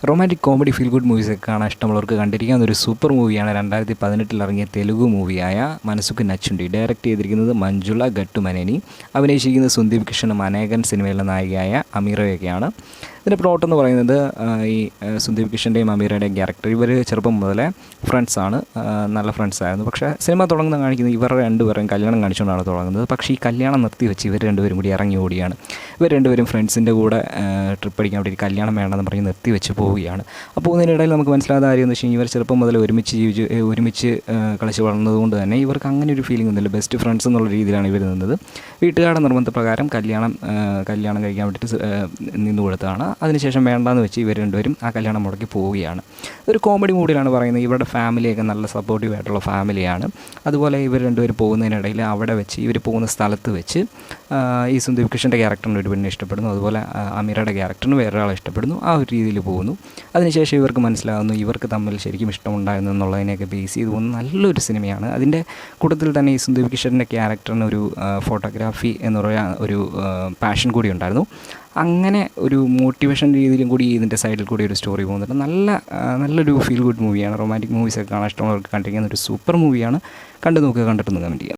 Romantic comedy feel good മൂവീസൊക്കെ കാണാൻ ഇഷ്ടമുള്ളവർക്ക് കണ്ടിരിക്കാവുന്ന ഒരു സൂപ്പർ മൂവിയാണ് 2018 ഇറങ്ങിയ തെലുഗു മൂവിയായ മനസുക്ക് നച്ചുണ്ടി. ഡയറക്റ്റ് ചെയ്തിരിക്കുന്നത് മഞ്ജുള ഗട്ടുമനേനി, അഭിനയിച്ചിരിക്കുന്നത് സുന്ദീപ് കിഷനും അനേകൻ സിനിമയിലെ നായികയായ അമീറയൊക്കെയാണ്. ഇതിൻ്റെ പ്ലോട്ട് എന്ന് പറയുന്നത് ഈ സുന്ദീപ് കിഷൻ്റെയും അമീറയുടെയും ക്യാരക്ടർ, ഇവർ ചെറുപ്പം മുതലേ ഫ്രണ്ട്സാണ്, നല്ല ഫ്രണ്ട്സായിരുന്നു. പക്ഷേ സിനിമ തുടങ്ങുന്ന കാണിക്കുന്നത് ഇവരുടെ രണ്ടുപേരും കല്യാണം കാണിച്ചുകൊണ്ടാണ് തുടങ്ങുന്നത്. പക്ഷേ ഈ കല്യാണം നിർത്തി വെച്ച് ഇവർ രണ്ടുപേരും കൂടി ഇറങ്ങി ഓടിയാണ്. ഇവർ രണ്ടുപേരും ഫ്രണ്ട്സിൻ്റെ കൂടെ ട്രിപ്പ് അടിക്കാൻ വേണ്ടി കല്യാണം വേണ്ടെന്ന് പറഞ്ഞ് നിർത്തി വെച്ച് പോവുകയാണ്. അപ്പോൾ ഇതിനിടയിൽ നമുക്ക് മനസ്സിലാകാത്ത കാര്യം എന്ന് വെച്ച് കഴിഞ്ഞാൽ ഇവർ ചെറുപ്പം മുതൽ ഒരുമിച്ച് കളിച്ച് വളർന്നതുകൊണ്ട് തന്നെ ഇവർക്ക് അങ്ങനെ ഒരു ഫീലിംഗ് ഒന്നുമില്ല. ബെസ്റ്റ് ഫ്രണ്ട്സ് എന്നുള്ള രീതിയിലാണ് ഇവർ നിന്നത്. വീട്ടുകാരുടെ നിർബന്ധപ്രകാരം കല്യാണം കഴിക്കാൻ വേണ്ടിയിട്ട് നിന്ന് കൊടുത്തതാണ്. അതിനുശേഷം വേണ്ടാന്ന് വെച്ച് ഇവർ രണ്ടുപേരും ആ കല്യാണം മുടക്കി പോവുകയാണ്. ഒരു കോമഡി മൂഡിലാണ് പറയുന്നത്. ഇവരുടെ ഫാമിലിയൊക്കെ നല്ല സപ്പോർട്ടീവ് ആയിട്ടുള്ള ഫാമിലിയാണ്. അതുപോലെ ഇവർ രണ്ടുപേരും പോകുന്നതിനിടയിൽ അവിടെ വെച്ച് ഇവർ പോകുന്ന സ്ഥലത്ത് വെച്ച് ഈ സുന്ദീപ് കിഷൻ്റെ ക്യാരക്ടറിന് ഒരു പെണ്ണിനെ ഇഷ്ടപ്പെടുന്നു, അതുപോലെ അമീറയുടെ ക്യാരക്ടറിന് വേറൊരാളെ ഇഷ്ടപ്പെടുന്നു. ആ ഒരു രീതിയിൽ പോകുന്നു. അതിനുശേഷം ഇവർക്ക് മനസ്സിലാകുന്നു ഇവർക്ക് തമ്മിൽ ശരിക്കും ഇഷ്ടമുണ്ടായിരുന്നു എന്നുള്ളതിനെയൊക്കെ ബേസ് ചെയ്ത് പോകുന്ന നല്ലൊരു സിനിമയാണ്. അതിൻ്റെ കൂട്ടത്തിൽ തന്നെ ഈ സുന്ദീപ് കിഷൻ്റെ ക്യാരക്ടറിന് ഒരു ഫോട്ടോഗ്രാഫി എന്ന് പറയുന്ന ഒരു പാഷൻ കൂടി ഉണ്ടായിരുന്നു. അങ്ങനെ ഒരു മോട്ടിവേഷൻ രീതിയിലും കൂടി ഇതിൻ്റെ സൈഡിൽ കൂടി ഒരു സ്റ്റോറി പോകുന്നുണ്ട്. നല്ലൊരു ഫീൽ ഗുഡ് മൂവിയാണ്. റൊമാൻറ്റിക് മൂവീസൊക്കെ കാണാൻ ഇഷ്ടമുള്ളവർക്ക് കണ്ടിരിക്കുന്ന ഒരു സൂപ്പർ മൂവിയാണ്. കണ്ടു നോക്കുക, കണ്ടിട്ടൊന്ന് കമൻറ്റ് ചെയ്യാം.